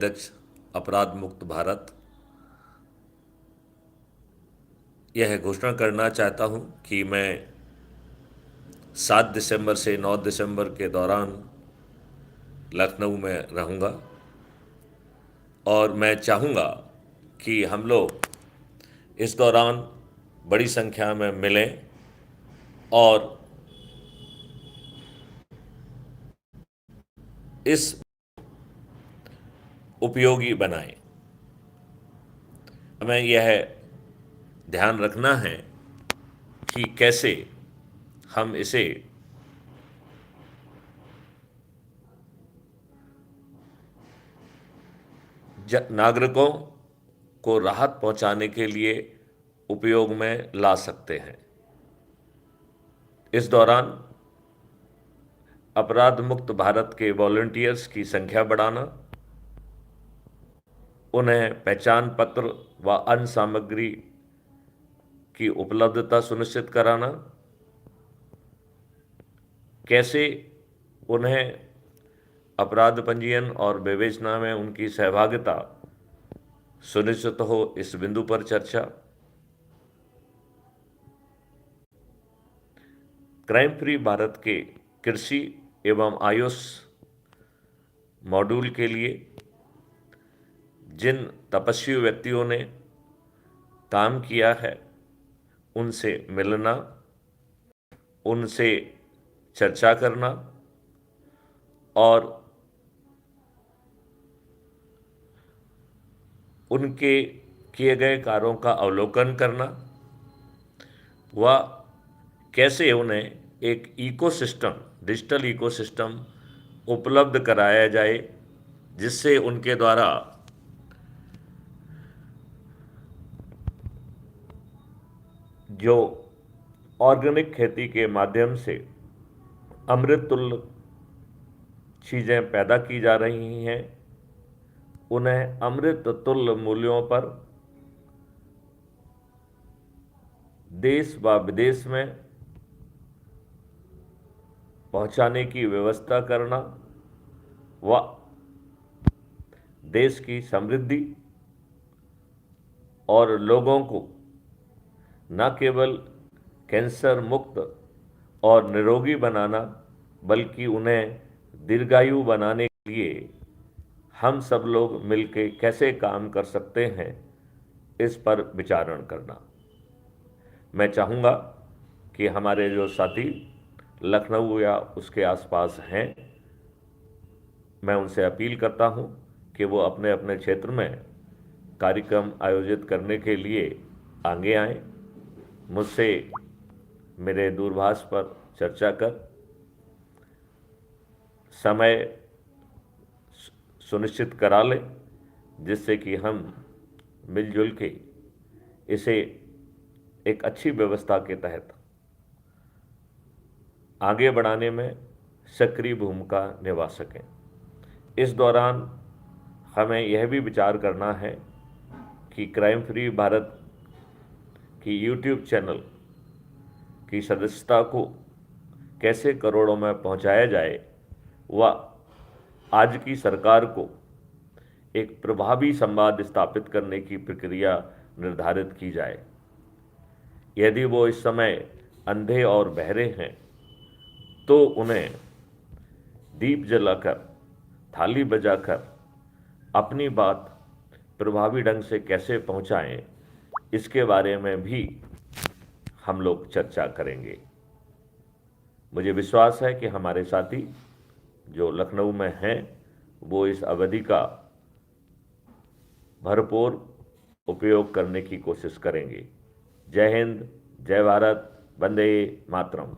अध्यक्ष अपराध मुक्त भारत यह घोषणा करना चाहता हूं कि मैं 7 दिसंबर से 9 दिसंबर के दौरान लखनऊ में रहूंगा और मैं चाहूंगा कि हम लोग इस दौरान बड़ी संख्या में मिलें और इस उपयोगी बनाएं। हमें यह ध्यान रखना है कि कैसे हम इसे नागरिकों को राहत पहुंचाने के लिए उपयोग में ला सकते हैं। इस दौरान अपराध मुक्त भारत के वॉलंटियर्स की संख्या बढ़ाना, उन्हें पहचान पत्र व अन्य सामग्री की उपलब्धता सुनिश्चित कराना, कैसे उन्हें अपराध पंजीयन और विवेचना में उनकी सहभागिता सुनिश्चित हो, इस बिंदु पर चर्चा। क्राइम फ्री भारत के कृषि एवं आयुष मॉड्यूल के लिए जिन तपस्वी व्यक्तियों ने काम किया है उनसे मिलना, उनसे चर्चा करना और उनके किए गए कार्यों का अवलोकन करना व कैसे उन्हें एक इकोसिस्टम, डिजिटल इकोसिस्टम उपलब्ध कराया जाए जिससे उनके द्वारा जो ऑर्गेनिक खेती के माध्यम से अमृत तुल्य चीज़ें पैदा की जा रही हैं, उन्हें अमृत तुल्य मूल्यों पर देश व विदेश में पहुंचाने की व्यवस्था करना व देश की समृद्धि और लोगों को न केवल कैंसर मुक्त और निरोगी बनाना बल्कि उन्हें दीर्घायु बनाने के लिए हम सब लोग मिलकर कैसे काम कर सकते हैं, इस पर विचारण करना। मैं चाहूँगा कि हमारे जो साथी लखनऊ या उसके आसपास हैं, मैं उनसे अपील करता हूँ कि वो अपने अपने क्षेत्र में कार्यक्रम आयोजित करने के लिए आगे आएं, मुझसे मेरे दूरभाष पर चर्चा कर समय सुनिश्चित करा लें, जिससे कि हम मिलजुल के इसे एक अच्छी व्यवस्था के तहत आगे बढ़ाने में सक्रिय भूमिका निभा सकें। इस दौरान हमें यह भी विचार करना है कि क्राइम फ्री भारत की यूट्यूब चैनल की सदस्यता को कैसे करोड़ों में पहुंचाया जाए व आज की सरकार को एक प्रभावी संवाद स्थापित करने की प्रक्रिया निर्धारित की जाए। यदि वो इस समय अंधे और बहरे हैं तो उन्हें दीप जलाकर, थाली बजाकर अपनी बात प्रभावी ढंग से कैसे पहुंचाएं, इसके बारे में भी हम लोग चर्चा करेंगे। मुझे विश्वास है कि हमारे साथी जो लखनऊ में हैं वो इस अवधि का भरपूर उपयोग करने की कोशिश करेंगे। जय हिंद, जय भारत, वंदे मातरम।